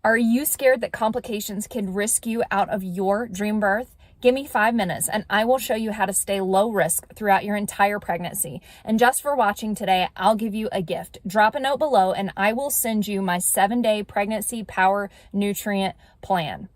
Are you scared that complications can risk you out of your dream birth? Give me 5 minutes and I will show you how to stay low risk throughout your entire pregnancy. And just for watching today, I'll give you a gift. Drop a note below and I will send you my 7-day pregnancy power nutrient plan.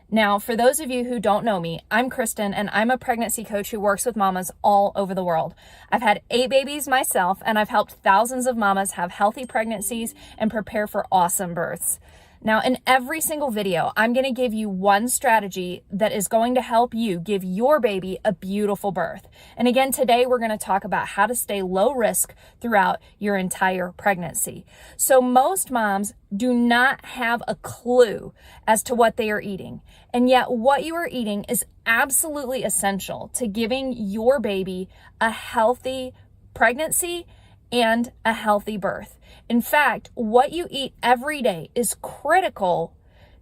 Now, for those of you who don't know me, I'm Kristen and I'm a pregnancy coach who works with mamas all over the world. I've had 8 babies myself and I've helped thousands of mamas have healthy pregnancies and prepare for awesome births. Now, in every single video, I'm going to give you one strategy that is going to help you give your baby a beautiful birth. And again, today we're going to talk about how to stay low risk throughout your entire pregnancy. So most moms do not have a clue as to what they are eating. And yet what you are eating is absolutely essential to giving your baby a healthy pregnancy and a healthy birth. In fact, what you eat every day is critical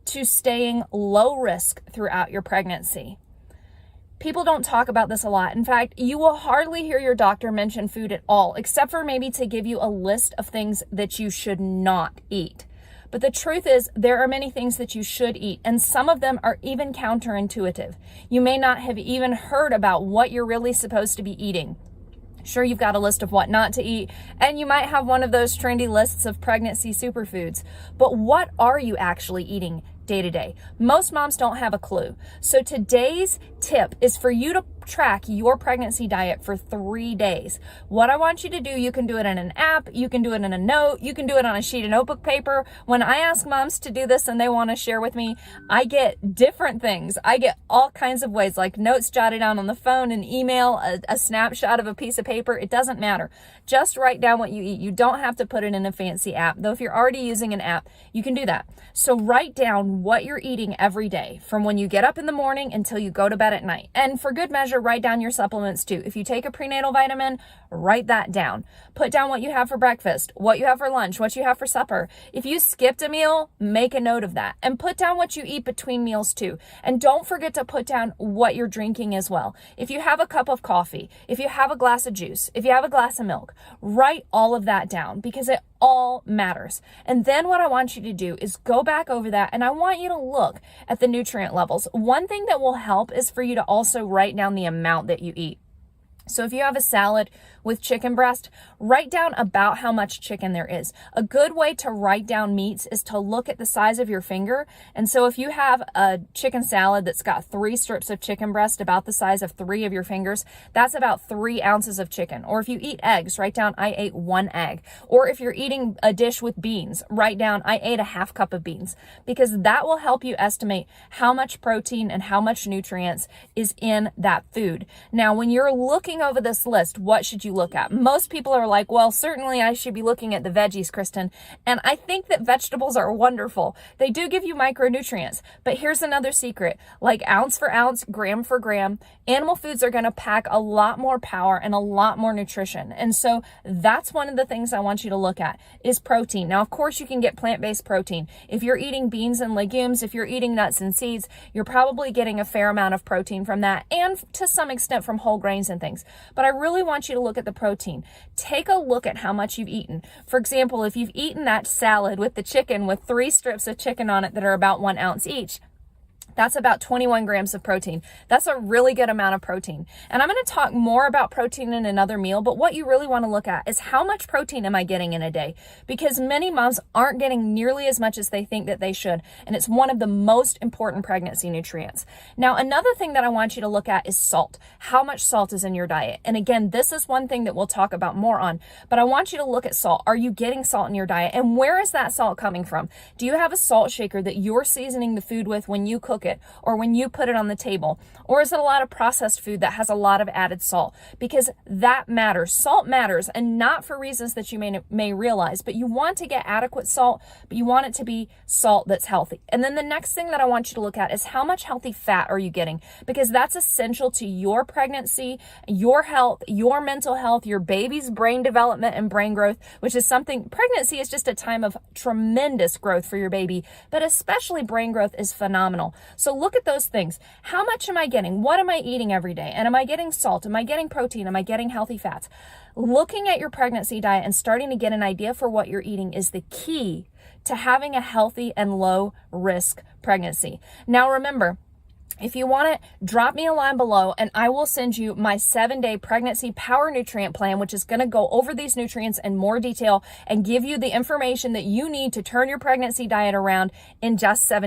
to staying low risk throughout your pregnancy. People don't talk about this a lot. In fact, you will hardly hear your doctor mention food at all, except for maybe to give you a list of things that you should not eat. But the truth is, there are many things that you should eat, and some of them are even counterintuitive. You may not have even heard about what you're really supposed to be eating. Sure, you've got a list of what not to eat, and you might have one of those trendy lists of pregnancy superfoods. But what are you actually eating day to day? Most moms don't have a clue. So today's tip is for you to track your pregnancy diet for 3 days. What I want you to do, you can do it in an app, you can do it in a note, you can do it on a sheet of notebook paper. When I ask moms to do this and they want to share with me, I get different things. I get all kinds of ways, like notes jotted down on the phone, an email, a snapshot of a piece of paper. It doesn't matter. Just write down what you eat. You don't have to put it in a fancy app, though if you're already using an app, you can do that. So write down what you're eating every day from when you get up in the morning until you go to bed at night. And for good measure, write down your supplements too. If you take a prenatal vitamin, write that down. Put down what you have for breakfast, what you have for lunch, what you have for supper. If you skipped a meal, make a note of that and put down what you eat between meals too. And don't forget to put down what you're drinking as well. If you have a cup of coffee, if you have a glass of juice, if you have a glass of milk, write all of that down because it all matters. And then what I want you to do is go back over that and I want you to look at the nutrient levels. One thing that will help is for you to also write down the amount that you eat. So if you have a salad with chicken breast, write down about how much chicken there is. A good way to write down meats is to look at the size of your finger. And so if you have a chicken salad that's got 3 strips of chicken breast about the size of 3 of your fingers, that's about 3 ounces of chicken. Or if you eat eggs, write down I ate 1 egg. Or if you're eating a dish with beans, write down I ate a half cup of beans, because that will help you estimate how much protein and how much nutrients is in that food. Now, when you're looking over this list, what should you look at? Most people are like, well, certainly I should be looking at the veggies, Kristen. And I think that vegetables are wonderful. They do give you micronutrients. But here's another secret. Like ounce for ounce, gram for gram, animal foods are going to pack a lot more power and a lot more nutrition. And so that's one of the things I want you to look at is protein. Now, of course, you can get plant-based protein. If you're eating beans and legumes, if you're eating nuts and seeds, you're probably getting a fair amount of protein from that and to some extent from whole grains and things. But I really want you to look at the protein. Take a look at how much you've eaten. For example, if you've eaten that salad with the chicken with 3 strips of chicken on it that are about 1 ounce each, that's about 21 grams of protein. That's a really good amount of protein. And I'm going to talk more about protein in another meal, but what you really want to look at is how much protein am I getting in a day? Because many moms aren't getting nearly as much as they think that they should. And it's one of the most important pregnancy nutrients. Now, another thing that I want you to look at is salt. How much salt is in your diet? And again, this is one thing that we'll talk about more on, but I want you to look at salt. Are you getting salt in your diet? And where is that salt coming from? Do you have a salt shaker that you're seasoning the food with when you cook it or when you put it on the table? Or is it a lot of processed food that has a lot of added salt? Because that matters. Salt matters, and not for reasons that you may realize, but you want to get adequate salt, but you want it to be salt that's healthy. And then the next thing that I want you to look at is how much healthy fat are you getting? Because that's essential to your pregnancy, your health, your mental health, your baby's brain development and brain growth, which is something, pregnancy is just a time of tremendous growth for your baby, but especially brain growth is phenomenal. So look at those things. How much am I getting? What am I eating every day? And am I getting salt? Am I getting protein? Am I getting healthy fats? Looking at your pregnancy diet and starting to get an idea for what you're eating is the key to having a healthy and low risk pregnancy. Now remember, if you want it, drop me a line below and I will send you my 7-day pregnancy power nutrient plan, which is going to go over these nutrients in more detail and give you the information that you need to turn your pregnancy diet around in just 7 days.